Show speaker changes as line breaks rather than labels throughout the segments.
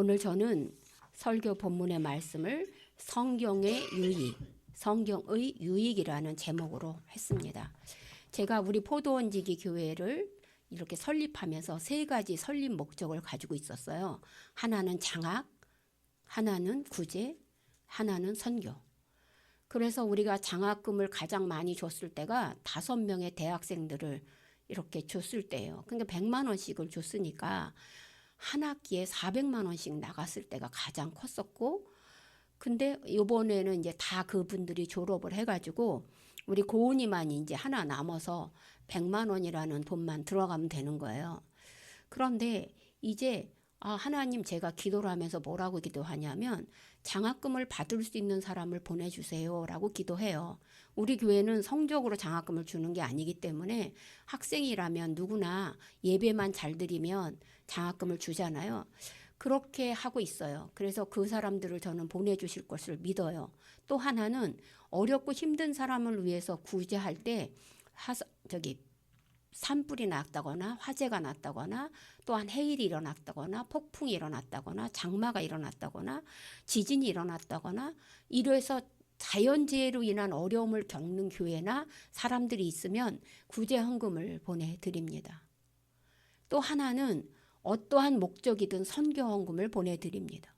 오늘 저는 설교 본문의 말씀을 성경의 유익이라는 제목으로 했습니다. 제가 우리 포도원지기 교회를 이렇게 설립하면서 세 가지 설립 목적을 가지고 있었어요. 하나는 장학, 하나는 구제, 하나는 선교. 그래서 우리가 장학금을 가장 많이 줬을 때가 5명의 대학생들을 이렇게 줬을 때예요. 그러니까 100만 원씩을 줬으니까 한 학기에 400만 원씩 나갔을 때가 가장 컸었고, 근데 이번에는 이제 다 그분들이 졸업을 해가지고 우리 고은이만 이제 하나 남아서 100만 원이라는 돈만 들어가면 되는 거예요. 그런데 이제 하나님, 제가 기도를 하면서 뭐라고 기도하냐면 장학금을 받을 수 있는 사람을 보내주세요 라고 기도해요. 우리 교회는 성적으로 장학금을 주는 게 아니기 때문에 학생이라면 누구나 예배만 잘 드리면 장학금을 주잖아요. 그렇게 하고 있어요. 그래서 그 사람들을 저는 보내주실 것을 믿어요. 또 하나는 어렵고 힘든 사람을 위해서 구제할 때 산불이 났다거나 화재가 났다거나 또한 해일이 일어났다거나 폭풍이 일어났다거나 장마가 일어났다거나 지진이 일어났다거나 이래서 자연재해로 인한 어려움을 겪는 교회나 사람들이 있으면 구제 헌금을 보내드립니다. 또 하나는 어떠한 목적이든 선교 헌금을 보내드립니다.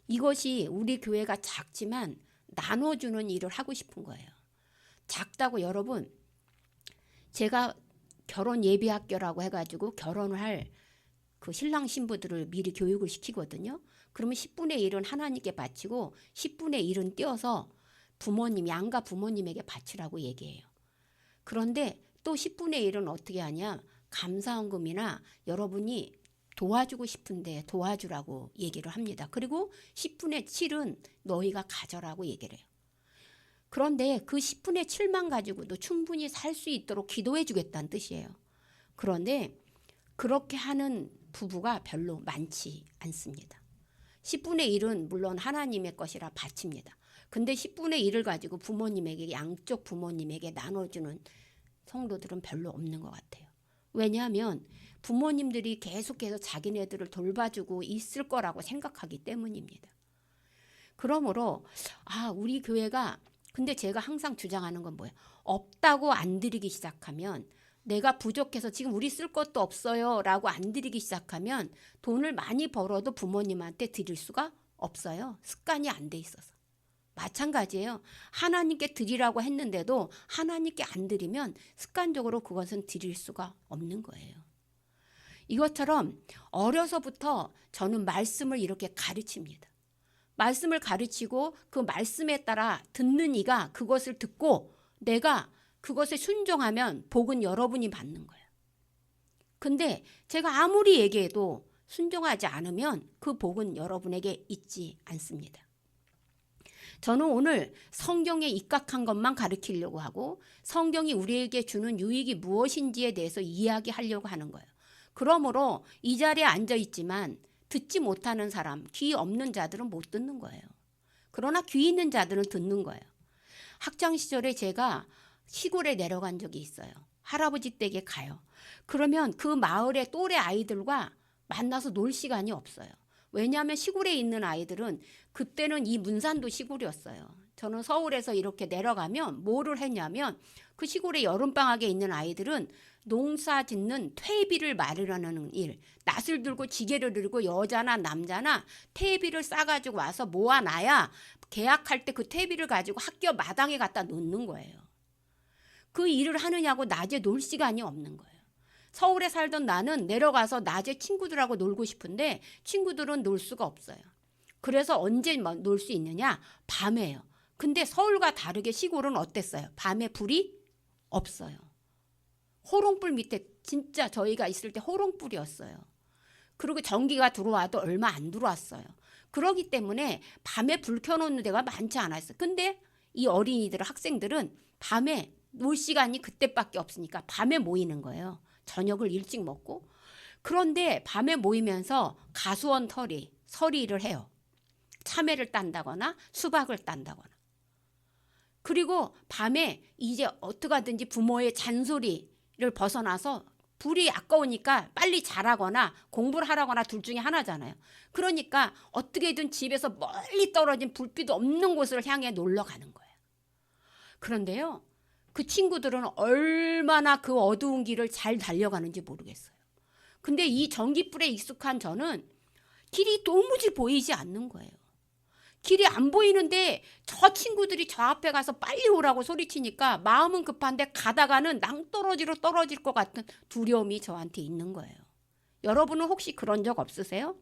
이것이 우리 교회가 작지만 나눠주는 일을 하고 싶은 거예요. 작다고 여러분, 제가 결혼 예비학교라고 해가지고 결혼을 할 그 신랑 신부들을 미리 교육을 시키거든요. 그러면 10분의 1은 하나님께 바치고 10분의 1은 떼어서 부모님, 양가 부모님에게 바치라고 얘기해요. 그런데 또 10분의 1은 어떻게 하냐? 감사헌금이나 여러분이 도와주고 싶은데 도와주라고 얘기를 합니다. 그리고 10분의 7은 너희가 가져라고 얘기를 해요. 그런데 그 10분의 7만 가지고도 충분히 살 수 있도록 기도해 주겠다는 뜻이에요. 그런데 그렇게 하는 부부가 별로 많지 않습니다. 10분의 1은 물론 하나님의 것이라 바칩니다. 근데 10분의 1을 가지고 부모님에게, 양쪽 부모님에게 나눠주는 성도들은 별로 없는 것 같아요. 왜냐하면 부모님들이 계속해서 자기네들을 돌봐주고 있을 거라고 생각하기 때문입니다. 그러므로 우리 교회가, 근데 제가 항상 주장하는 건 뭐예요? 없다고 안 드리기 시작하면, 내가 부족해서 지금 우리 쓸 것도 없어요 라고 안 드리기 시작하면 돈을 많이 벌어도 부모님한테 드릴 수가 없어요. 습관이 안 돼 있어서. 마찬가지예요. 하나님께 드리라고 했는데도 하나님께 안 드리면 습관적으로 그것은 드릴 수가 없는 거예요. 이것처럼 어려서부터 저는 말씀을 이렇게 가르칩니다. 말씀을 가르치고 그 말씀에 따라 듣는 이가 그것을 듣고 내가 그것에 순종하면 복은 여러분이 받는 거예요. 근데 제가 아무리 얘기해도 순종하지 않으면 그 복은 여러분에게 있지 않습니다. 저는 오늘 성경에 입각한 것만 가르치려고 하고 성경이 우리에게 주는 유익이 무엇인지에 대해서 이야기하려고 하는 거예요. 그러므로 이 자리에 앉아 있지만 듣지 못하는 사람, 귀 없는 자들은 못 듣는 거예요. 그러나 귀 있는 자들은 듣는 거예요. 학창시절에 제가 시골에 내려간 적이 있어요. 할아버지 댁에 가요. 그러면 그 마을의 또래 아이들과 만나서 놀 시간이 없어요. 왜냐하면 시골에 있는 아이들은, 그때는 이 문산도 시골이었어요. 저는 서울에서 이렇게 내려가면 뭐를 했냐면 그 시골에 여름방학에 있는 아이들은 농사 짓는 퇴비를 마련하는 일, 낫을 들고 지게를 들고 여자나 남자나 퇴비를 싸가지고 와서 모아놔야 계약할 때 그 퇴비를 가지고 학교 마당에 갖다 놓는 거예요. 그 일을 하느냐고 낮에 놀 시간이 없는 거예요. 서울에 살던 나는 내려가서 낮에 친구들하고 놀고 싶은데 친구들은 놀 수가 없어요. 그래서 언제 놀 수 있느냐? 밤에요. 근데 서울과 다르게 시골은 어땠어요? 밤에 불이 없어요. 호롱불 밑에, 진짜 저희가 있을 때 호롱불이었어요. 그리고 전기가 들어와도 얼마 안 들어왔어요. 그러기 때문에 밤에 불 켜놓는 데가 많지 않았어요. 근데 이 어린이들, 학생들은 밤에 놀 시간이 그때밖에 없으니까 밤에 모이는 거예요. 저녁을 일찍 먹고. 그런데 밤에 모이면서 가수원 서리를 해요. 참외를 딴다거나 수박을 딴다거나. 그리고 밤에 이제 어떻게 하든지 부모의 잔소리를 벗어나서 불이 아까우니까 빨리 자라거나 공부를 하라거나 둘 중에 하나잖아요. 그러니까 어떻게든 집에서 멀리 떨어진 불빛 없는 곳을 향해 놀러 가는 거예요. 그런데요, 그 친구들은 얼마나 그 어두운 길을 잘 달려가는지 모르겠어요. 근데 이 전기불에 익숙한 저는 길이 도무지 보이지 않는 거예요. 길이 안 보이는데 저 친구들이 저 앞에 가서 빨리 오라고 소리치니까 마음은 급한데 가다가는 낭떠러지로 떨어질 것 같은 두려움이 저한테 있는 거예요. 여러분은 혹시 그런 적 없으세요?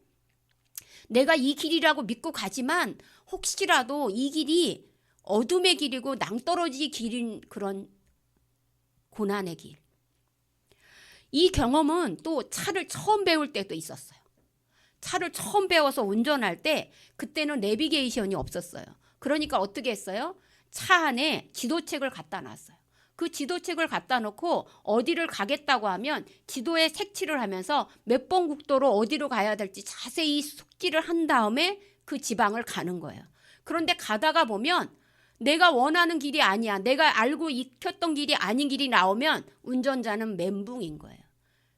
내가 이 길이라고 믿고 가지만 혹시라도 이 길이 어둠의 길이고 낭떠러지 길인 그런 고난의 길. 이 경험은 또 차를 처음 배울 때도 있었어요. 차를 처음 배워서 운전할 때 그때는 내비게이션이 없었어요. 그러니까 어떻게 했어요? 차 안에 지도책을 갖다 놨어요. 그 지도책을 갖다 놓고 어디를 가겠다고 하면 지도에 색칠을 하면서 몇 번 국도로 어디로 가야 될지 자세히 숙지를 한 다음에 그 지방을 가는 거예요. 그런데 가다가 보면 내가 원하는 길이 아니야, 내가 알고 익혔던 길이 아닌 길이 나오면 운전자는 멘붕인 거예요.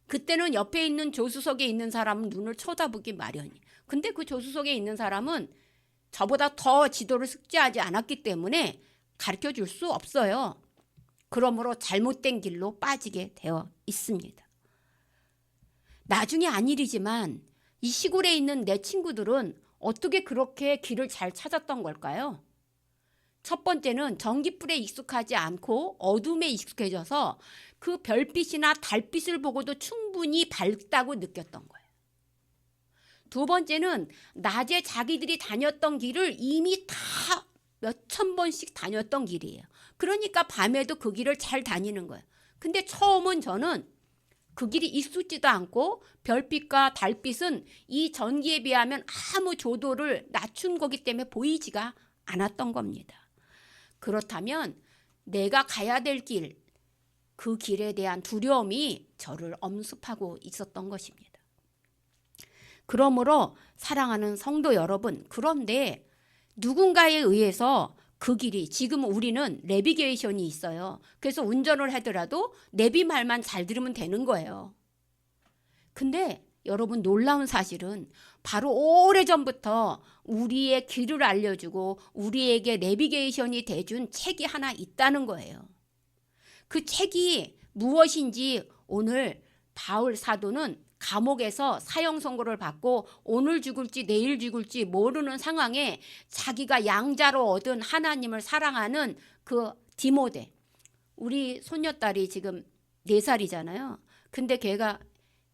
그때는 옆에 있는 조수석에 있는 사람은 눈을 쳐다보기 마련이. 근데 그 조수석에 있는 사람은 저보다 더 지도를 숙지하지 않았기 때문에 가르쳐 줄 수 없어요. 그러므로 잘못된 길로 빠지게 되어 있습니다. 나중에 안 일이지만 이 시골에 있는 내 친구들은 어떻게 그렇게 길을 잘 찾았던 걸까요? 첫 번째는 전기불에 익숙하지 않고 어둠에 익숙해져서 그 별빛이나 달빛을 보고도 충분히 밝다고 느꼈던 거예요. 두 번째는 낮에 자기들이 다녔던 길을 이미 다 몇천 번씩 다녔던 길이에요. 그러니까 밤에도 그 길을 잘 다니는 거예요. 근데 처음은 저는 그 길이 익숙지도 않고 별빛과 달빛은 이 전기에 비하면 아무 조도를 낮춘 거기 때문에 보이지가 않았던 겁니다. 그렇다면 내가 가야 될 길, 그 길에 대한 두려움이 저를 엄습하고 있었던 것입니다. 그러므로 사랑하는 성도 여러분, 그런데 누군가에 의해서 그 길이, 지금 우리는 내비게이션이 있어요. 그래서 운전을 하더라도 내비 말만 잘 들으면 되는 거예요. 근데 여러분, 놀라운 사실은 바로 오래전부터 우리의 길을 알려주고 우리에게 내비게이션이 돼준 책이 하나 있다는 거예요. 그 책이 무엇인지 오늘 바울 사도는 감옥에서 사형 선고를 받고 오늘 죽을지 내일 죽을지 모르는 상황에 자기가 양자로 얻은 하나님을 사랑하는 그 디모데, 우리 손녀딸이 지금 4살이잖아요. 근데 걔가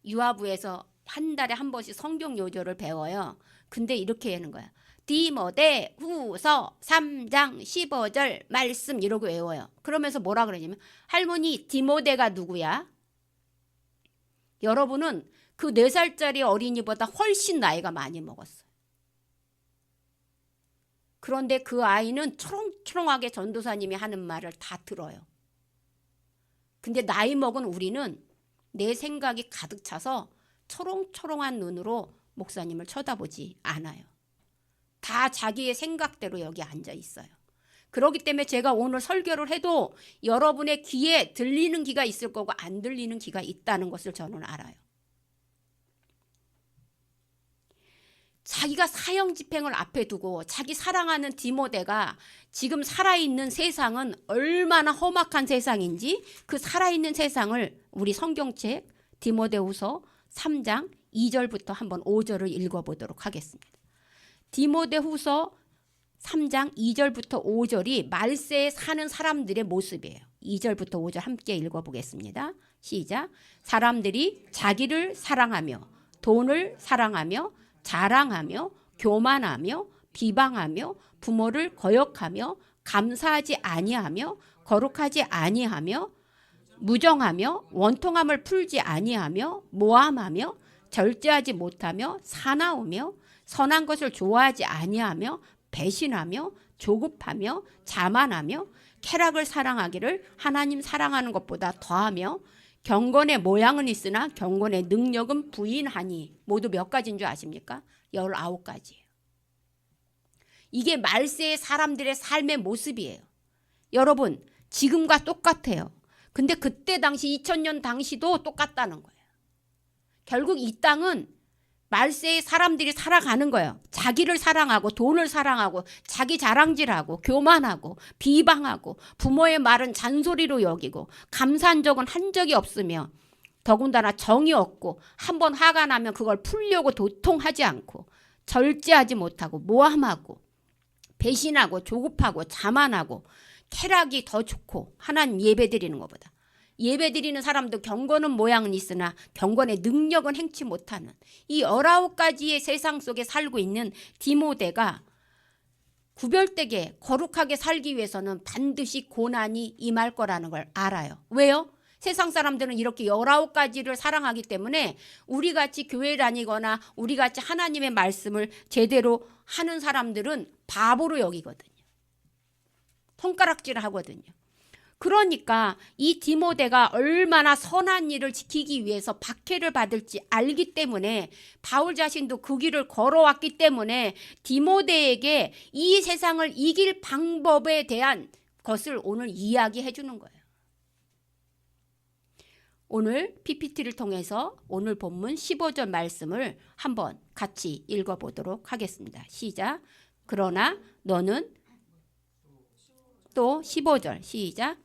유아부에서 한 달에 한 번씩 성경 요절을 배워요. 근데 이렇게 하는 거야. 디모데 후서 3장 15절 말씀 이러고 외워요. 그러면서 뭐라 그러냐면, 할머니 디모데가 누구야? 여러분은 그 4살짜리 어린이보다 훨씬 나이가 많이 먹었어요. 그런데 그 아이는 초롱초롱하게 전도사님이 하는 말을 다 들어요. 근데 나이 먹은 우리는 내 생각이 가득 차서 초롱초롱한 눈으로 목사님을 쳐다보지 않아요. 다 자기의 생각대로 여기 앉아 있어요. 그렇기 때문에 제가 오늘 설교를 해도 여러분의 귀에 들리는 귀가 있을 거고 안 들리는 귀가 있다는 것을 저는 알아요. 자기가 사형 집행을 앞에 두고 자기 사랑하는 디모데가 지금 살아있는 세상은 얼마나 험악한 세상인지 그 살아있는 세상을 우리 성경책 디모데후서 3장 2절부터 한번 5절을 읽어보도록 하겠습니다. 디모데후서 3장 2절부터 5절이 말세에 사는 사람들의 모습이에요. 2절부터 5절 함께 읽어보겠습니다. 시작. 사람들이 자기를 사랑하며 돈을 사랑하며 자랑하며 교만하며 비방하며 부모를 거역하며 감사하지 아니하며 거룩하지 아니하며 무정하며 원통함을 풀지 아니하며 모함하며 절제하지 못하며 사나우며 선한 것을 좋아하지 아니하며 배신하며 조급하며 자만하며 쾌락을 사랑하기를 하나님 사랑하는 것보다 더하며 경건의 모양은 있으나 경건의 능력은 부인하니. 모두 몇 가지인 줄 아십니까? 19가지예요. 이게 말세의 사람들의 삶의 모습이에요. 여러분, 지금과 똑같아요. 근데 그때 당시 2000년 당시도 똑같다는 거예요. 결국 이 땅은 말세의 사람들이 살아가는 거예요. 자기를 사랑하고 돈을 사랑하고 자기 자랑질하고 교만하고 비방하고 부모의 말은 잔소리로 여기고 감사한 적은 한 적이 없으며 더군다나 정이 없고 한번 화가 나면 그걸 풀려고 도통하지 않고 절제하지 못하고 모함하고 배신하고 조급하고 자만하고 쾌락이 더 좋고 하나님 예배드리는 것보다 예배드리는 사람도 경건은 모양은 있으나 경건의 능력은 행치 못하는 이 19가지의 세상 속에 살고 있는 디모데가 구별되게 거룩하게 살기 위해서는 반드시 고난이 임할 거라는 걸 알아요. 왜요? 세상 사람들은 이렇게 19가지를 사랑하기 때문에 우리같이 교회 다니거나 우리같이 하나님의 말씀을 제대로 하는 사람들은 바보로 여기거든요. 손가락질 하거든요. 그러니까 이 디모데가 얼마나 선한 일을 지키기 위해서 박해를 받을지 알기 때문에 바울 자신도 그 길을 걸어왔기 때문에 디모데에게 이 세상을 이길 방법에 대한 것을 오늘 이야기해 주는 거예요. 오늘 PPT를 통해서 오늘 본문 15절 말씀을 한번 같이 읽어보도록 하겠습니다. 시작. 그러나 너는 또 15절 시작.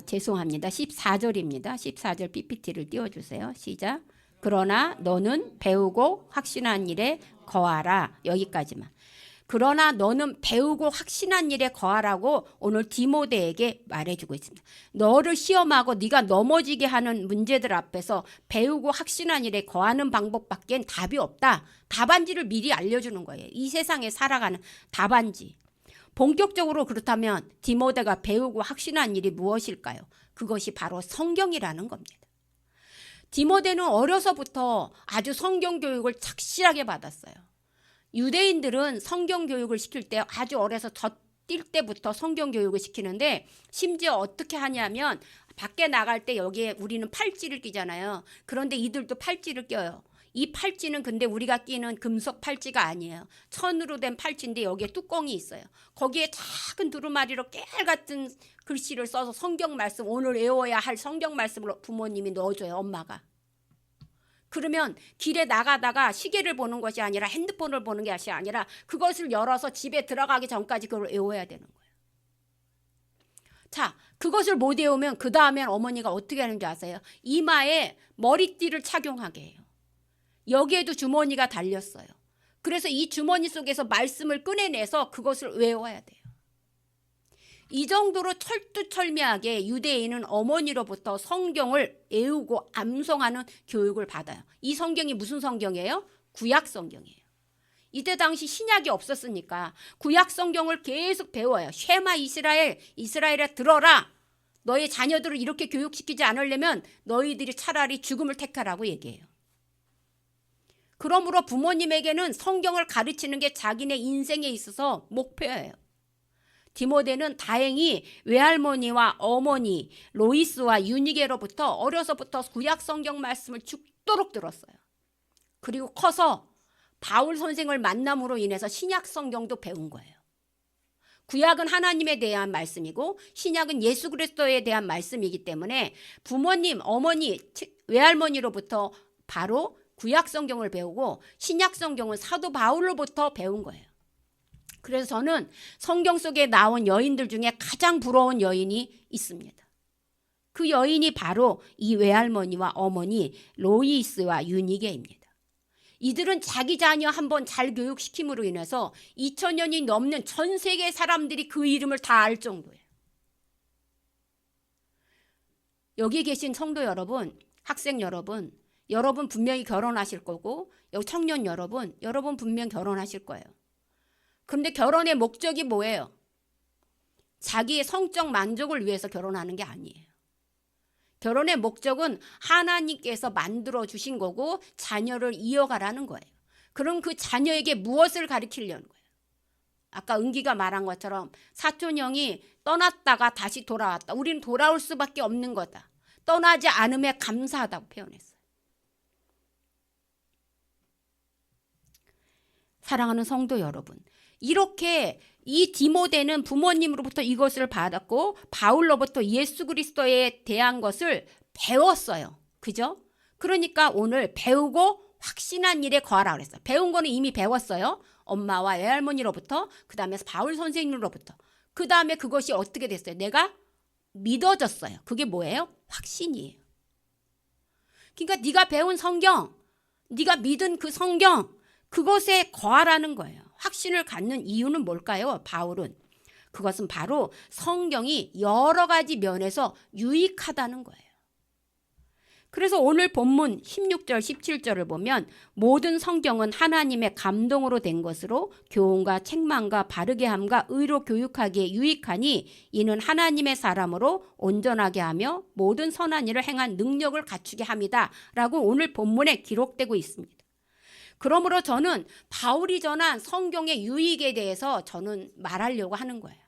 죄송합니다. 14절입니다. 14절 PPT를 띄워주세요. 시작. 그러나 너는 배우고 확신한 일에 거하라. 여기까지만. 그러나 너는 배우고 확신한 일에 거하라고 오늘 디모데에게 말해주고 있습니다. 너를 시험하고 네가 넘어지게 하는 문제들 앞에서 배우고 확신한 일에 거하는 방법밖엔 답이 없다. 답안지를 미리 알려주는 거예요. 이 세상에 살아가는 답안지. 본격적으로 그렇다면 디모데가 배우고 확신한 일이 무엇일까요? 그것이 바로 성경이라는 겁니다. 디모데는 어려서부터 아주 성경 교육을 착실하게 받았어요. 유대인들은 성경 교육을 시킬 때 아주 어려서 젖뛸 때부터 성경 교육을 시키는데 심지어 어떻게 하냐면 밖에 나갈 때 여기에 우리는 팔찌를 끼잖아요. 그런데 이들도 팔찌를 껴요. 이 팔찌는 근데 우리가 끼는 금속 팔찌가 아니에요. 천으로 된 팔찌인데 여기에 뚜껑이 있어요. 거기에 작은 두루마리로 깨알같은 글씨를 써서 성경 말씀, 오늘 외워야 할 성경 말씀을 부모님이 넣어줘요. 엄마가. 그러면 길에 나가다가 시계를 보는 것이 아니라 핸드폰을 보는 것이 아니라 그것을 열어서 집에 들어가기 전까지 그걸 외워야 되는 거예요. 자, 그것을 못 외우면 그 다음엔 어머니가 어떻게 하는지 아세요? 이마에 머리띠를 착용하게 해요. 여기에도 주머니가 달렸어요. 그래서 이 주머니 속에서 말씀을 꺼내내서 그것을 외워야 돼요. 이 정도로 철두철미하게 유대인은 어머니로부터 성경을 외우고 암송하는 교육을 받아요. 이 성경이 무슨 성경이에요? 구약 성경이에요. 이때 당시 신약이 없었으니까 구약 성경을 계속 배워요. 쉐마 이스라엘, 이스라엘아 들어라. 너의 자녀들을 이렇게 교육시키지 않으려면 너희들이 차라리 죽음을 택하라고 얘기해요. 그러므로 부모님에게는 성경을 가르치는 게 자기네 인생에 있어서 목표예요. 디모데는 다행히 외할머니와 어머니 로이스와 유니게로부터 어려서부터 구약 성경 말씀을 죽도록 들었어요. 그리고 커서 바울 선생을 만남으로 인해서 신약 성경도 배운 거예요. 구약은 하나님에 대한 말씀이고 신약은 예수 그리스도에 대한 말씀이기 때문에 부모님, 어머니, 외할머니로부터 바로 구약 성경을 배우고 신약 성경은 사도 바울로부터 배운 거예요. 그래서 저는 성경 속에 나온 여인들 중에 가장 부러운 여인이 있습니다. 그 여인이 바로 이 외할머니와 어머니 로이스와 유니게입니다. 이들은 자기 자녀 한번 잘 교육시킴으로 인해서 2000년이 넘는 전 세계 사람들이 그 이름을 다 알 정도예요. 여기 계신 성도 여러분, 학생 여러분, 여러분 분명히 결혼하실 거고 여기 청년 여러분 분명 결혼하실 거예요. 그런데 결혼의 목적이 뭐예요? 자기의 성적 만족을 위해서 결혼하는 게 아니에요. 결혼의 목적은 하나님께서 만들어 주신 거고 자녀를 이어가라는 거예요. 그럼 그 자녀에게 무엇을 가르치려는 거예요? 아까 은기가 말한 것처럼 사촌 형이 떠났다가 다시 돌아왔다. 우리는 돌아올 수밖에 없는 거다. 떠나지 않음에 감사하다고 표현했어요. 사랑하는 성도 여러분, 이렇게 이 디모데는 부모님으로부터 이것을 받았고 바울로부터 예수 그리스도에 대한 것을 배웠어요. 그죠? 그러니까 오늘 배우고 확신한 일에 거하라 그랬어요. 배운 거는 이미 배웠어요. 엄마와 외할머니로부터, 그 다음에 바울 선생님으로부터. 그 다음에 그것이 어떻게 됐어요? 내가 믿어졌어요. 그게 뭐예요? 확신이에요. 그러니까 네가 배운 성경, 네가 믿은 그 성경, 그것에 거하라는 거예요. 확신을 갖는 이유는 뭘까요? 바울은 그것은 바로 성경이 여러 가지 면에서 유익하다는 거예요. 그래서 오늘 본문 16절 17절을 보면 모든 성경은 하나님의 감동으로 된 것으로 교훈과 책망과 바르게 함과 의로 교육하기에 유익하니 이는 하나님의 사람으로 온전하게 하며 모든 선한 일을 행한 능력을 갖추게 합니다 라고 오늘 본문에 기록되고 있습니다. 그러므로 저는 바울이 전한 성경의 유익에 대해서 저는 말하려고 하는 거예요.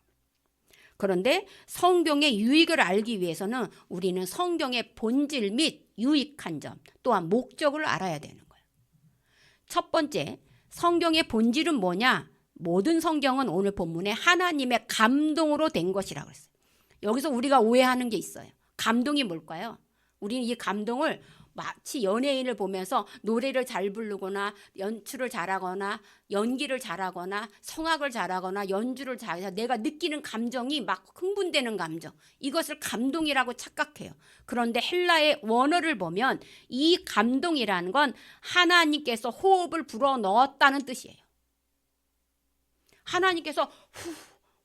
그런데 성경의 유익을 알기 위해서는 우리는 성경의 본질 및 유익한 점 또한 목적을 알아야 되는 거예요. 첫 번째, 성경의 본질은 뭐냐? 모든 성경은 오늘 본문에 하나님의 감동으로 된 것이라고 했어요. 여기서 우리가 오해하는 게 있어요. 감동이 뭘까요? 우리는 이 감동을 마치 연예인을 보면서 노래를 잘 부르거나 연출을 잘하거나 연기를 잘하거나 성악을 잘하거나 연주를 잘해서 내가 느끼는 감정이 막 흥분되는 감정, 이것을 감동이라고 착각해요. 그런데 헬라의 원어를 보면 이 감동이라는 건 하나님께서 호흡을 불어넣었다는 뜻이에요. 하나님께서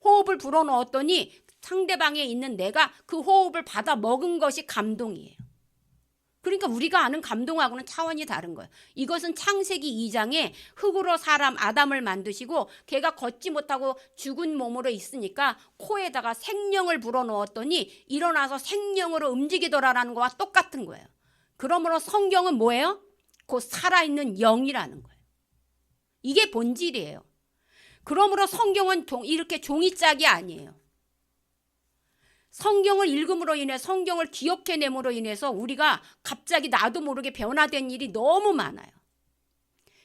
호흡을 불어넣었더니 상대방에 있는 내가 그 호흡을 받아 먹은 것이 감동이에요. 그러니까 우리가 아는 감동하고는 차원이 다른 거예요. 이것은 창세기 2장에 흙으로 사람 아담을 만드시고 걔가 걷지 못하고 죽은 몸으로 있으니까 코에다가 생명을 불어넣었더니 일어나서 생명으로 움직이더라라는 거와 똑같은 거예요. 그러므로 성경은 뭐예요? 곧 살아있는 영이라는 거예요. 이게 본질이에요. 그러므로 성경은 이렇게 종이짝이 아니에요. 성경을 읽음으로 인해 성경을 기억해냄으로 인해서 우리가 갑자기 나도 모르게 변화된 일이 너무 많아요.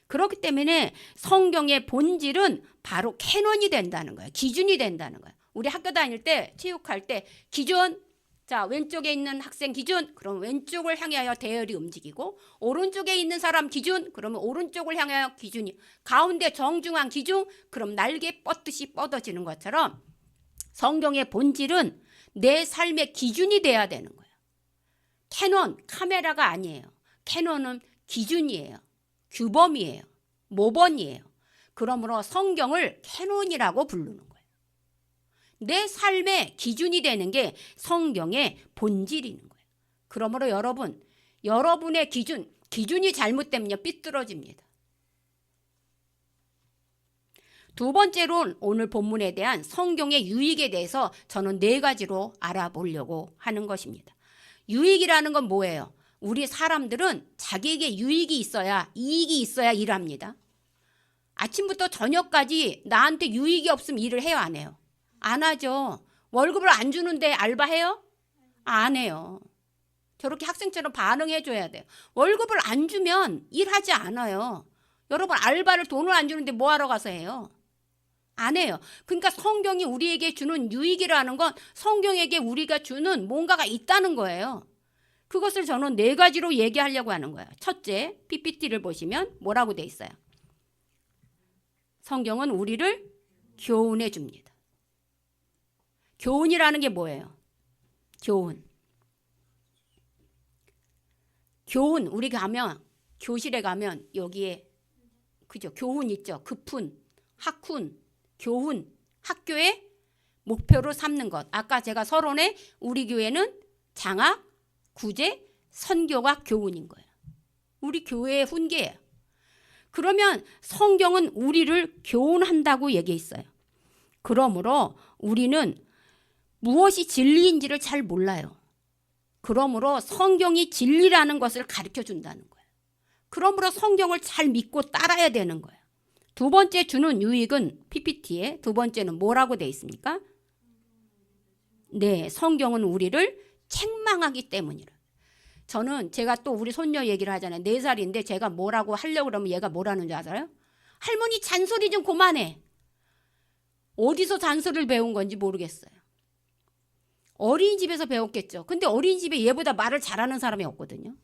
그렇기 때문에 성경의 본질은 바로 캐논이 된다는 거예요. 기준이 된다는 거예요. 우리 학교 다닐 때 체육할 때 기준, 자 왼쪽에 있는 학생 기준, 그럼 왼쪽을 향하여 대열이 움직이고 오른쪽에 있는 사람 기준, 그러면 오른쪽을 향하여 기준이, 가운데 정중앙 기준, 그럼 날개 뻗듯이 뻗어지는 것처럼 성경의 본질은 내 삶의 기준이 돼야 되는 거예요. 캐논, 카메라가 아니에요. 캐논은 기준이에요. 규범이에요. 모범이에요. 그러므로 성경을 캐논이라고 부르는 거예요. 내 삶의 기준이 되는 게 성경의 본질인 거예요. 그러므로 여러분, 여러분의 기준이 잘못되면 삐뚤어집니다. 두 번째로 오늘 본문에 대한 성경의 유익에 대해서 저는 4가지로 알아보려고 하는 것입니다. 유익이라는 건 뭐예요? 우리 사람들은 자기에게 유익이 있어야, 이익이 있어야 일합니다. 아침부터 저녁까지 나한테 유익이 없으면 일을 해요, 안 해요? 안 하죠. 월급을 안 주는데 알바해요? 안 해요. 저렇게 학생처럼 반응해 줘야 돼요. 월급을 안 주면 일하지 않아요. 여러분, 알바를 돈을 안 주는데 뭐 하러 가서 해요? 안 해요. 그러니까 성경이 우리에게 주는 유익이라는 건 성경에게 우리가 주는 뭔가가 있다는 거예요. 그것을 저는 4가지로 얘기하려고 하는 거예요. 첫째, PPT를 보시면 뭐라고 돼 있어요? 성경은 우리를 교훈해 줍니다. 교훈이라는 게 뭐예요? 교훈, 우리 가면, 교실에 가면 여기에, 그죠? 교훈 있죠? 급훈, 학훈, 교훈, 학교의 목표로 삼는 것. 아까 제가 서론에 우리 교회는 장학, 구제, 선교가 교훈인 거예요. 우리 교회의 훈계예요. 그러면 성경은 우리를 교훈한다고 얘기했어요. 그러므로 우리는 무엇이 진리인지를 잘 몰라요. 그러므로 성경이 진리라는 것을 가르쳐 준다는 거예요. 그러므로 성경을 잘 믿고 따라야 되는 거예요. 두 번째 주는 유익은 PPT에 두 번째는 뭐라고 돼 있습니까? 네, 성경은 우리를 책망하기 때문이라. 저는 제가 또 우리 손녀 얘기를 하잖아요. 4살인데 제가 뭐라고 하려고 그러면 얘가 뭐라는 줄 알아요? 할머니 잔소리 좀 그만해. 어디서 잔소리를 배운 건지 모르겠어요. 어린이집에서 배웠겠죠. 근데 어린이집에 얘보다 말을 잘하는 사람이 없거든요.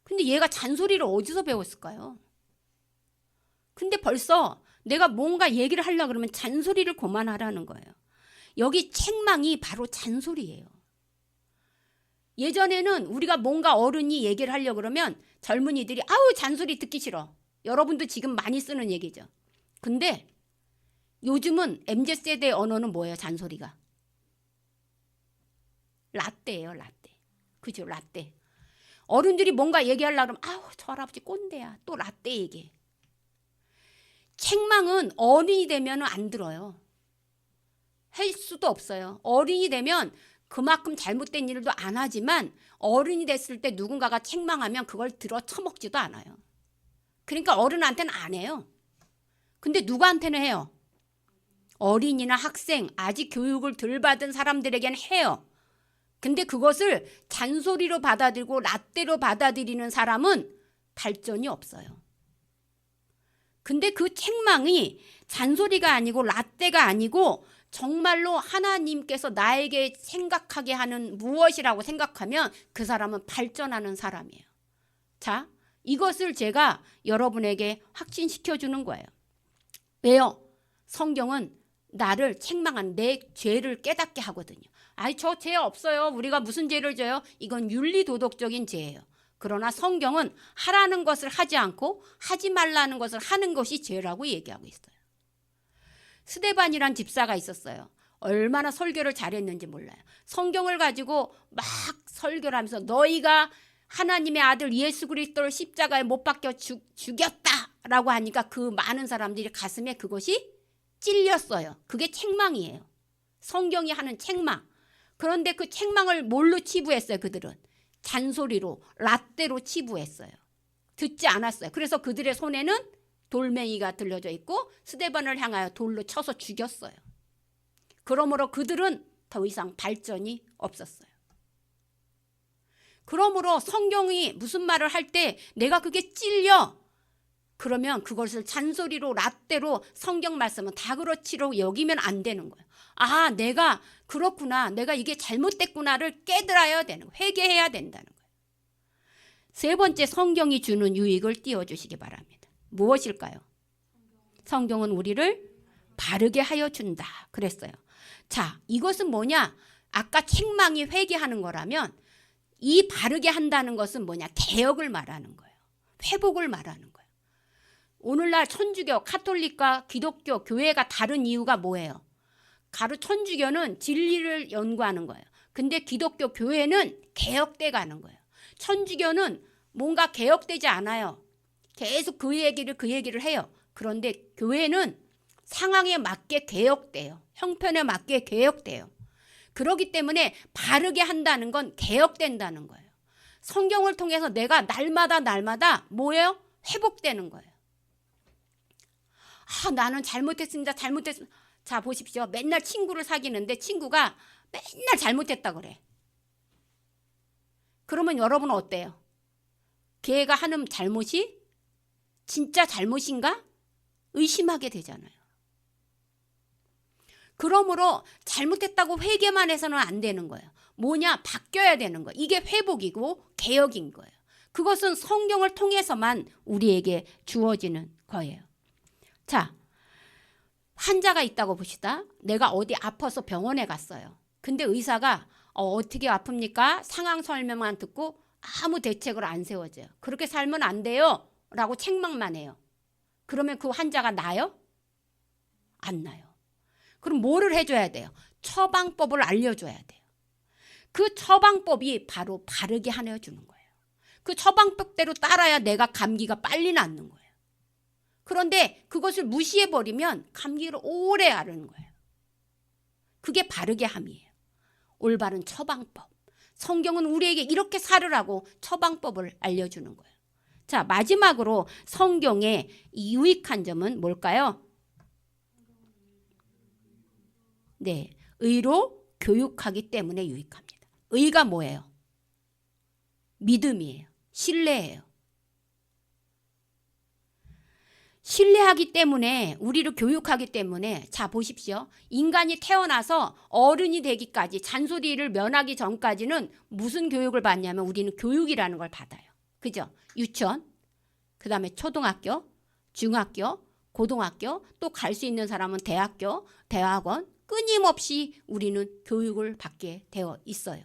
근데 얘가 잔소리를 어디서 배웠을까요? 근데 벌써 내가 뭔가 얘기를 하려고 그러면 잔소리를 그만하라는 거예요. 여기 책망이 바로 잔소리예요. 예전에는 우리가 뭔가 어른이 얘기를 하려고 그러면 젊은이들이 아우 잔소리 듣기 싫어. 여러분도 지금 많이 쓰는 얘기죠. 근데 요즘은 MZ세대의 언어는 뭐예요? 잔소리가. 라떼예요. 라떼. 그죠? 라떼. 어른들이 뭔가 얘기하려고 그러면 아우 저 할아버지 꼰대야. 또 라떼 얘기해. 책망은 어른이 되면 안 들어요. 할 수도 없어요. 어른이 되면 그만큼 잘못된 일도 안 하지만 어른이 됐을 때 누군가가 책망하면 그걸 들어 처먹지도 않아요. 그러니까 어른한테는 안 해요. 근데 누구한테는 해요? 어린이나 학생, 아직 교육을 덜 받은 사람들에게는 해요. 근데 그것을 잔소리로 받아들이고 라떼로 받아들이는 사람은 발전이 없어요. 근데 그 책망이 잔소리가 아니고 라떼가 아니고 정말로 하나님께서 나에게 생각하게 하는 무엇이라고 생각하면 그 사람은 발전하는 사람이에요. 자, 이것을 제가 여러분에게 확신시켜 주는 거예요. 왜요? 성경은 나를 책망한 내 죄를 깨닫게 하거든요. 아이 저 죄 없어요. 우리가 무슨 죄를 져요? 이건 윤리도덕적인 죄예요. 그러나 성경은 하라는 것을 하지 않고 하지 말라는 것을 하는 것이 죄라고 얘기하고 있어요. 스데반이란 집사가 있었어요. 얼마나 설교를 잘했는지 몰라요. 성경을 가지고 막 설교를 하면서 너희가 하나님의 아들 예수 그리스도를 십자가에 못 박혀 죽였다라고 하니까 그 많은 사람들이 가슴에 그것이 찔렸어요. 그게 책망이에요. 성경이 하는 책망. 그런데 그 책망을 뭘로 치부했어요? 그들은 잔소리로 라떼로 치부했어요. 듣지 않았어요. 그래서 그들의 손에는 돌멩이가 들려져 있고 스데반을 향하여 돌로 쳐서 죽였어요. 그러므로 그들은 더 이상 발전이 없었어요. 그러므로 성경이 무슨 말을 할 때 내가 그게 찔려. 그러면 그것을 잔소리로 라떼로 성경 말씀은 다 그렇지로 여기면 안 되는 거예요. 아, 내가 그렇구나. 내가 이게 잘못됐구나를 깨달아야 되는 거예요. 회개해야 된다는 거예요. 세 번째, 성경이 주는 유익을 띄워주시기 바랍니다. 무엇일까요? 성경은 우리를 바르게 하여 준다 그랬어요. 자, 이것은 뭐냐? 아까 책망이 회개하는 거라면 이 바르게 한다는 것은 뭐냐? 개혁을 말하는 거예요. 회복을 말하는 거예요. 오늘날 천주교, 카톨릭과 기독교, 교회가 다른 이유가 뭐예요? 천주교는 진리를 연구하는 거예요. 근데 기독교 교회는 개혁돼 가는 거예요. 천주교는 뭔가 개혁되지 않아요. 계속 그 얘기를 해요. 그런데 교회는 상황에 맞게 개혁돼요. 형편에 맞게 개혁돼요. 그렇기 때문에 바르게 한다는 건 개혁된다는 거예요. 성경을 통해서 내가 날마다 뭐예요? 회복되는 거예요. 아, 나는 잘못했습니다. 자, 보십시오. 맨날 친구를 사귀는데 친구가 맨날 잘못했다 그래. 그러면 여러분은 어때요? 걔가 하는 잘못이 진짜 잘못인가? 의심하게 되잖아요. 그러므로 잘못했다고 회개만 해서는 안 되는 거예요. 뭐냐? 바뀌어야 되는 거예요. 이게 회복이고 개혁인 거예요. 그것은 성경을 통해서만 우리에게 주어지는 거예요. 자, 환자가 있다고 봅시다. 내가 어디 아파서 병원에 갔어요. 근데 의사가 어떻게 아픕니까? 상황 설명만 듣고 아무 대책을 안 세워져요. 그렇게 살면 안 돼요 라고 책망만 해요. 그러면 그 환자가 나요? 안 나요. 그럼 뭐를 해줘야 돼요? 처방법을 알려줘야 돼요. 그 처방법이 바로 바르게 하여주는 거예요. 그 처방법대로 따라야 내가 감기가 빨리 낫는 거예요. 그런데 그것을 무시해버리면 감기를 오래 앓는 거예요. 그게 바르게 함이에요. 올바른 처방법. 성경은 우리에게 이렇게 살으라고 처방법을 알려주는 거예요. 자, 마지막으로 성경의 유익한 점은 뭘까요? 네, 의로 교육하기 때문에 유익합니다. 의가 뭐예요? 믿음이에요. 신뢰예요. 신뢰하기 때문에, 우리를 교육하기 때문에, 자 보십시오. 인간이 태어나서 어른이 되기까지, 잔소리를 면하기 전까지는 무슨 교육을 받냐면 우리는 교육이라는 걸 받아요. 그죠? 유치원, 그 다음에 초등학교, 중학교, 고등학교, 또 갈 수 있는 사람은 대학교, 대학원, 끊임없이 우리는 교육을 받게 되어 있어요.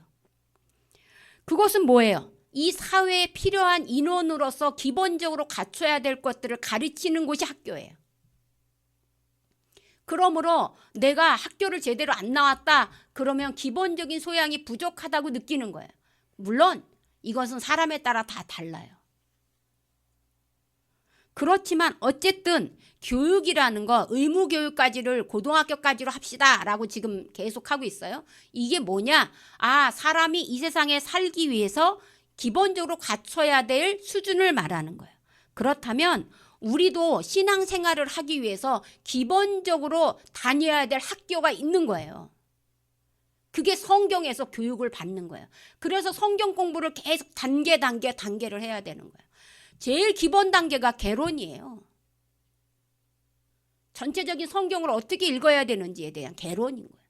그것은 뭐예요? 이 사회에 필요한 인원으로서 기본적으로 갖춰야 될 것들을 가르치는 곳이 학교예요. 그러므로 내가 학교를 제대로 안 나왔다 그러면 기본적인 소양이 부족하다고 느끼는 거예요. 물론 이것은 사람에 따라 다 달라요. 그렇지만 어쨌든 교육이라는 거, 의무교육까지를 고등학교까지로 합시다 라고 지금 계속 하고 있어요. 이게 뭐냐? 사람이 이 세상에 살기 위해서 기본적으로 갖춰야 될 수준을 말하는 거예요. 그렇다면 우리도 신앙생활을 하기 위해서 기본적으로 다녀야 될 학교가 있는 거예요. 그게 성경에서 교육을 받는 거예요. 그래서 성경 공부를 계속 단계를 해야 되는 거예요. 제일 기본 단계가 개론이에요. 전체적인 성경을 어떻게 읽어야 되는지에 대한 개론인 거예요.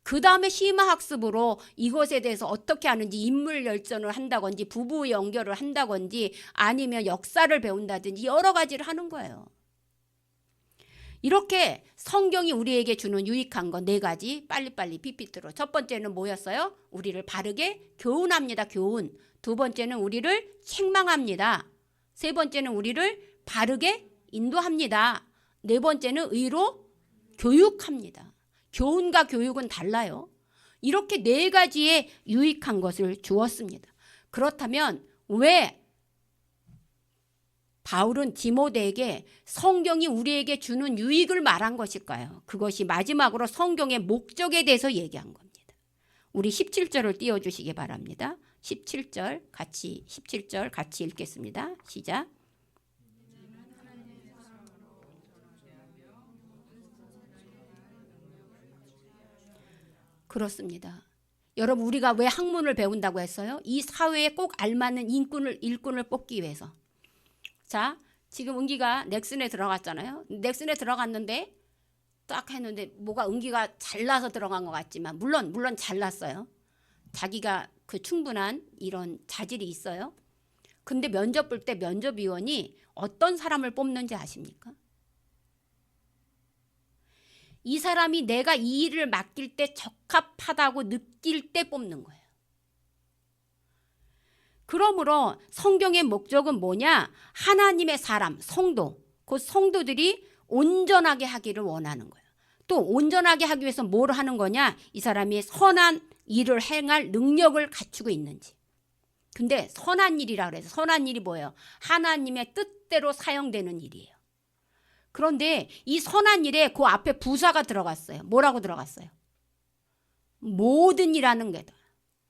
그 다음에 심화학습으로 이것에 대해서 어떻게 하는지, 인물 열전을 한다든지 부부 연결을 한다든지 아니면 역사를 배운다든지 여러 가지를 하는 거예요. 이렇게 성경이 우리에게 주는 유익한 거 4가지 빨리빨리 PPT로. 첫 번째는 뭐였어요? 우리를 바르게 교훈합니다. 교훈. 두 번째는 우리를 책망합니다. 세 번째는 우리를 바르게 인도합니다. 네 번째는 의로 교육합니다. 교훈과 교육은 달라요. 이렇게 4가지의 유익한 것을 주었습니다. 그렇다면 왜 바울은 디모데에게 성경이 우리에게 주는 유익을 말한 것일까요? 그것이 마지막으로 성경의 목적에 대해서 얘기한 겁니다. 우리 17절을 띄워주시기 바랍니다. 17절 같이 읽겠습니다. 시작. 그렇습니다. 여러분, 우리가 왜 학문을 배운다고 했어요? 이 사회에 꼭 알맞는 일꾼을 뽑기 위해서. 자, 지금 은기가 넥슨에 들어갔잖아요. 넥슨에 들어갔는데 딱 했는데 뭐가 은기가 잘나서 들어간 것 같지만 물론 잘났어요. 자기가 그 충분한 이런 자질이 있어요. 근데 면접 볼 때 면접위원이 어떤 사람을 뽑는지 아십니까? 이 사람이 내가 이 일을 맡길 때 적합하다고 느낄 때 뽑는 거예요. 그러므로 성경의 목적은 뭐냐? 하나님의 사람, 성도, 그 성도들이 온전하게 하기를 원하는 거예요. 또 온전하게 하기 위해서 뭘 하는 거냐? 이 사람이 선한 일을 행할 능력을 갖추고 있는지. 근데 선한 일이라 그래서 선한 일이 뭐예요? 하나님의 뜻대로 사용되는 일이에요. 그런데 이 선한 일에 그 앞에 부사가 들어갔어요. 뭐라고 들어갔어요? 모든 이라는 게다.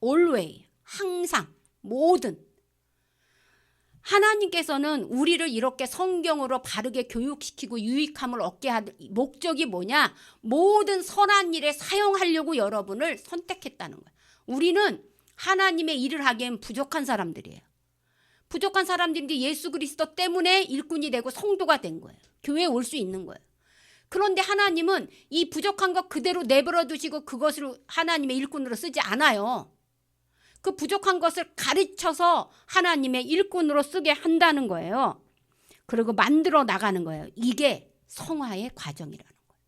always, 항상, 모든. 하나님께서는 우리를 이렇게 성경으로 바르게 교육시키고 유익함을 얻게 할 목적이 뭐냐? 모든 선한 일에 사용하려고 여러분을 선택했다는 거예요. 우리는 하나님의 일을 하기엔 부족한 사람들이에요. 부족한 사람들인데 예수 그리스도 때문에 일꾼이 되고 성도가 된 거예요. 교회에 올 수 있는 거예요. 그런데 하나님은 이 부족한 것 그대로 내버려 두시고 그것을 하나님의 일꾼으로 쓰지 않아요. 그 부족한 것을 가르쳐서 하나님의 일꾼으로 쓰게 한다는 거예요. 그리고 만들어 나가는 거예요. 이게 성화의 과정이라는 거예요.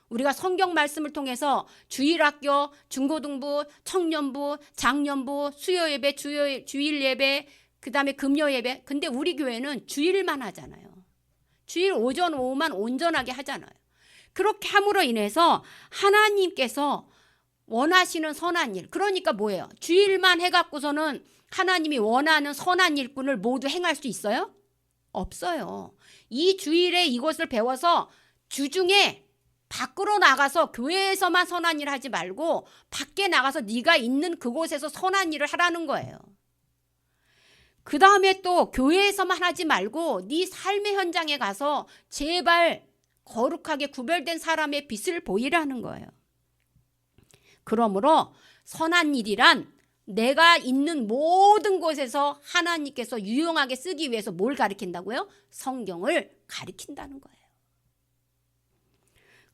우리가 성경 말씀을 통해서 주일학교, 중고등부, 청년부, 장년부, 수요예배, 주일예배, 그 다음에 금요예배. 근데 우리 교회는 주일만 하잖아요. 주일 오전 오후만 온전하게 하잖아요. 그렇게 함으로 인해서 하나님께서 원하시는 선한 일, 그러니까 뭐예요? 주일만 해갖고서는 하나님이 원하는 선한 일꾼을 모두 행할 수 있어요? 없어요. 이 주일에 이것을 배워서 주중에 밖으로 나가서 교회에서만 선한 일 하지 말고 밖에 나가서 네가 있는 그곳에서 선한 일을 하라는 거예요. 그 다음에 또 교회에서만 하지 말고 네 삶의 현장에 가서 제발 거룩하게 구별된 사람의 빛을 보이라는 거예요. 그러므로 선한 일이란 내가 있는 모든 곳에서 하나님께서 유용하게 쓰기 위해서 뭘 가르친다고요? 성경을 가리킨다는 거예요.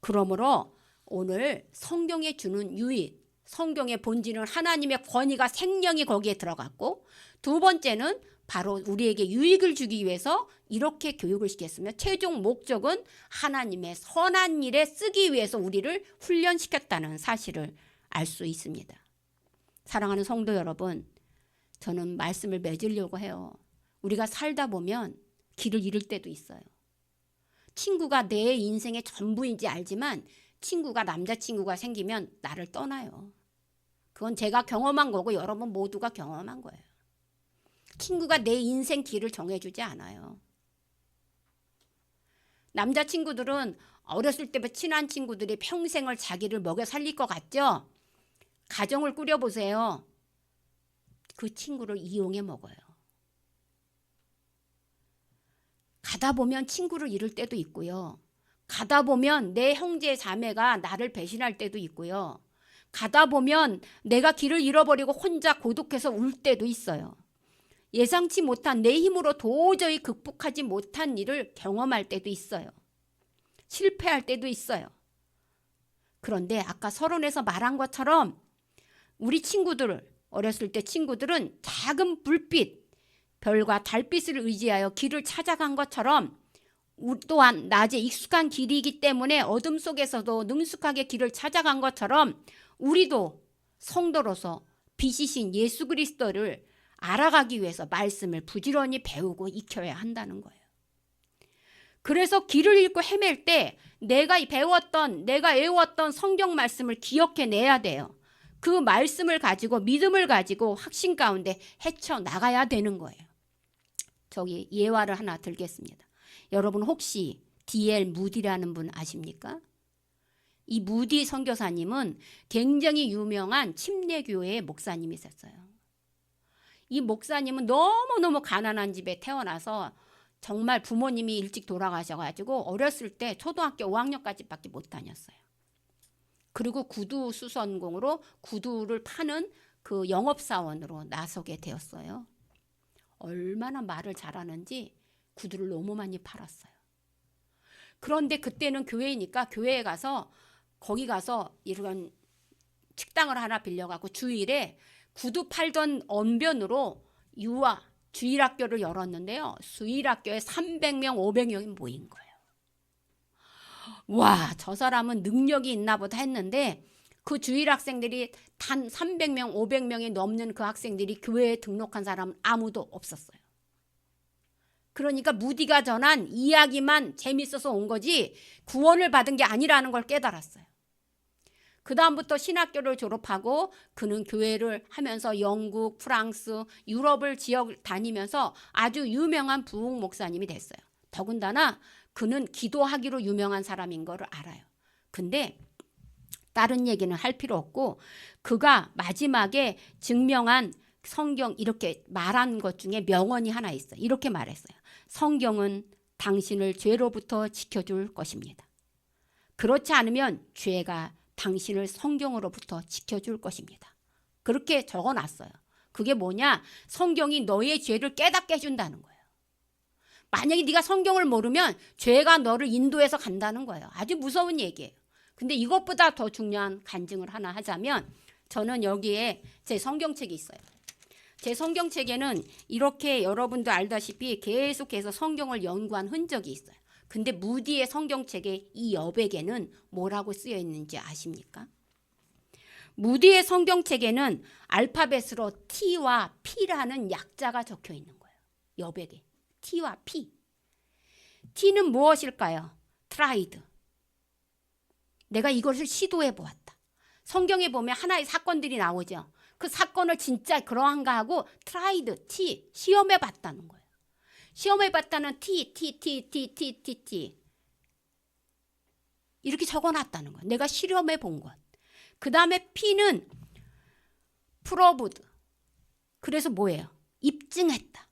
그러므로 오늘 성경에 주는 유익, 성경의 본질은 하나님의 권위가 생명이 거기에 들어갔고, 두 번째는 바로 우리에게 유익을 주기 위해서 이렇게 교육을 시켰으며, 최종 목적은 하나님의 선한 일에 쓰기 위해서 우리를 훈련시켰다는 사실을 알 수 있습니다. 사랑하는 성도 여러분, 저는 말씀을 맺으려고 해요. 우리가 살다 보면 길을 잃을 때도 있어요. 친구가 내 인생의 전부인지 알지만 친구가 남자친구가 생기면 나를 떠나요. 그건 제가 경험한 거고 여러분 모두가 경험한 거예요. 친구가 내 인생 길을 정해주지 않아요. 남자친구들은 어렸을 때부터 친한 친구들이 평생을 자기를 먹여 살릴 것 같죠? 가정을 꾸려보세요. 그 친구를 이용해 먹어요. 가다 보면 친구를 잃을 때도 있고요. 가다 보면 내 형제 자매가 나를 배신할 때도 있고요. 가다 보면 내가 길을 잃어버리고 혼자 고독해서 울 때도 있어요. 예상치 못한 내 힘으로 도저히 극복하지 못한 일을 경험할 때도 있어요. 실패할 때도 있어요. 그런데 아까 서론에서 말한 것처럼 우리 친구들, 어렸을 때 친구들은 작은 불빛, 별과 달빛을 의지하여 길을 찾아간 것처럼 또한 낮에 익숙한 길이기 때문에 어둠 속에서도 능숙하게 길을 찾아간 것처럼 우리도 성도로서 빛이신 예수 그리스도를 알아가기 위해서 말씀을 부지런히 배우고 익혀야 한다는 거예요. 그래서 길을 잃고 헤맬 때 내가 외웠던 성경 말씀을 기억해내야 돼요. 그 말씀을 가지고 믿음을 가지고 확신 가운데 헤쳐나가야 되는 거예요. 저기 예화를 하나 들겠습니다. 여러분 혹시 D.L. 무디라는 분 아십니까? 이 무디 선교사님은 굉장히 유명한 침례교회의 목사님이셨어요. 이 목사님은 너무너무 가난한 집에 태어나서 정말 부모님이 일찍 돌아가셔가지고 어렸을 때 초등학교 5학년까지밖에 못 다녔어요. 그리고 구두 수선공으로 구두를 파는 그 영업사원으로 나서게 되었어요. 얼마나 말을 잘하는지 구두를 너무 많이 팔았어요. 그런데 그때는 교회니까 교회에 가서 거기 가서 이런 식당을 하나 빌려갖고 주일에 구두 팔던 언변으로 유아 주일학교를 열었는데요. 주일학교에 300명, 500명이 모인 거예요. 와, 저 사람은 능력이 있나 보다 했는데 그 주일 학생들이 단 300명, 500명이 넘는 그 학생들이 교회에 등록한 사람은 아무도 없었어요. 그러니까 무디가 전한 이야기만 재밌어서 온 거지 구원을 받은 게 아니라는 걸 깨달았어요. 그 다음부터 신학교를 졸업하고 그는 교회를 하면서 영국, 프랑스, 유럽을 지역 다니면서 아주 유명한 부흥 목사님이 됐어요. 더군다나 그는 기도하기로 유명한 사람인 거를 알아요. 근데 다른 얘기는 할 필요 없고 그가 마지막에 증명한 성경 이렇게 말한 것 중에 명언이 하나 있어요. 이렇게 말했어요. 성경은 당신을 죄로부터 지켜줄 것입니다. 그렇지 않으면 죄가 당신을 성경으로부터 지켜줄 것입니다. 그렇게 적어놨어요. 그게 뭐냐? 성경이 너의 죄를 깨닫게 해준다는 거예요. 만약에 네가 성경을 모르면 죄가 너를 인도해서 간다는 거예요. 아주 무서운 얘기예요. 근데 이것보다 더 중요한 간증을 하나 하자면 저는 여기에 제 성경책이 있어요. 제 성경책에는 이렇게 여러분도 알다시피 계속해서 성경을 연구한 흔적이 있어요. 근데 무디의 성경책의 이 여백에는 뭐라고 쓰여 있는지 아십니까? 무디의 성경책에는 알파벳으로 T와 P라는 약자가 적혀 있는 거예요. 여백에 T와 P. T는 무엇일까요? tried. 내가 이것을 시도해 보았다. 성경에 보면 하나의 사건들이 나오죠. 그 사건을 진짜 그러한가 하고 tried, T, 시험해 봤다는 거예요. 시험해 봤다는 T 이렇게 적어놨다는 거예요. 내가 실험해 본 것. 그 다음에 P는 proved. 그래서 뭐예요? 입증했다.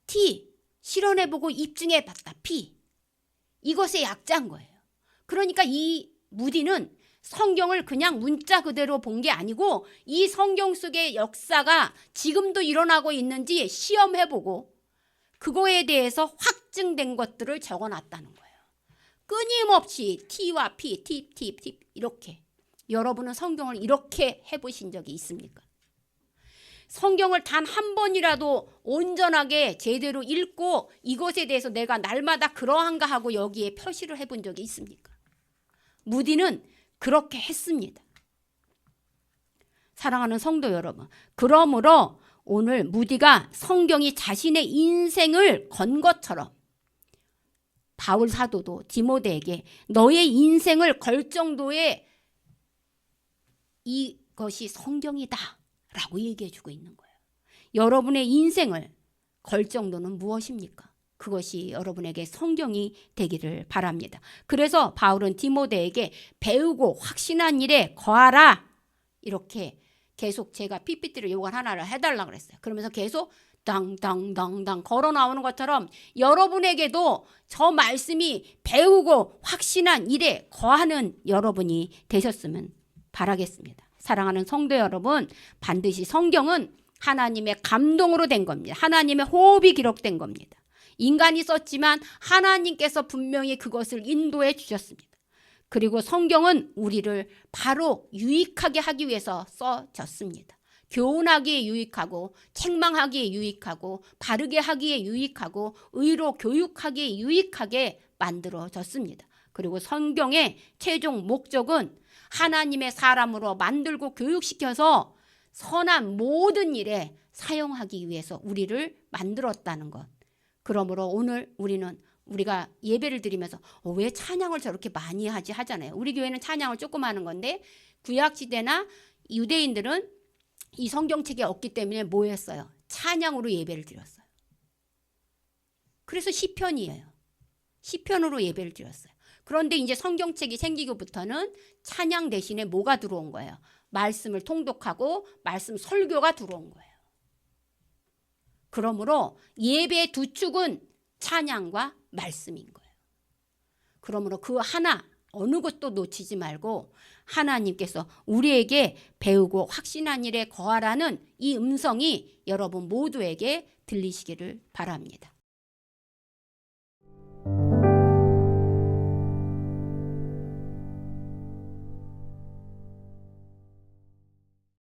T, 실험해보고 입증해봤다. P, 이것의 약자인 거예요. 그러니까 이 무디는 성경을 그냥 문자 그대로 본 게 아니고 이 성경 속의 역사가 지금도 일어나고 있는지 시험해보고 그거에 대해서 확증된 것들을 적어놨다는 거예요. 끊임없이 T와 P, T 이렇게. 여러분은 성경을 이렇게 해보신 적이 있습니까? 성경을 단 한 번이라도 온전하게 제대로 읽고 이것에 대해서 내가 날마다 그러한가 하고 여기에 표시를 해본 적이 있습니까? 무디는 그렇게 했습니다. 사랑하는 성도 여러분, 그러므로 오늘 무디가 성경이 자신의 인생을 건 것처럼 바울 사도도 디모데에게 너의 인생을 걸 정도의 이것이 성경이다 라고 얘기해주고 있는 거예요. 여러분의 인생을 걸 정도는 무엇입니까? 그것이 여러분에게 성경이 되기를 바랍니다. 그래서 바울은 디모데에게 배우고 확신한 일에 거하라 이렇게 계속 제가 PPT를 요걸 하나를 해달라고 그랬어요. 그러면서 계속 당당당당 걸어 나오는 것처럼 여러분에게도 저 말씀이 배우고 확신한 일에 거하는 여러분이 되셨으면 바라겠습니다. 사랑하는 성도 여러분, 반드시 성경은 하나님의 감동으로 된 겁니다. 하나님의 호흡이 기록된 겁니다. 인간이 썼지만 하나님께서 분명히 그것을 인도해 주셨습니다. 그리고 성경은 우리를 바로 유익하게 하기 위해서 써졌습니다. 교훈하기에 유익하고 책망하기에 유익하고 바르게 하기에 유익하고 의로 교육하기에 유익하게 만들어졌습니다. 그리고 성경의 최종 목적은 하나님의 사람으로 만들고 교육시켜서 선한 모든 일에 사용하기 위해서 우리를 만들었다는 것. 그러므로 오늘 우리가 예배를 드리면서 왜 찬양을 저렇게 많이 하잖아요. 우리 교회는 찬양을 조금 하는 건데 구약시대나 유대인들은 이 성경책이 없기 때문에 뭐 했어요? 찬양으로 예배를 드렸어요. 그래서 시편이에요. 시편으로 예배를 드렸어요. 그런데 이제 성경책이 생기고부터는 찬양 대신에 뭐가 들어온 거예요? 말씀을 통독하고 말씀 설교가 들어온 거예요. 그러므로 예배의 두 축은 찬양과 말씀인 거예요. 그러므로 그 하나 어느 것도 놓치지 말고 하나님께서 우리에게 배우고 확신한 일에 거하라는 이 음성이 여러분 모두에게 들리시기를 바랍니다.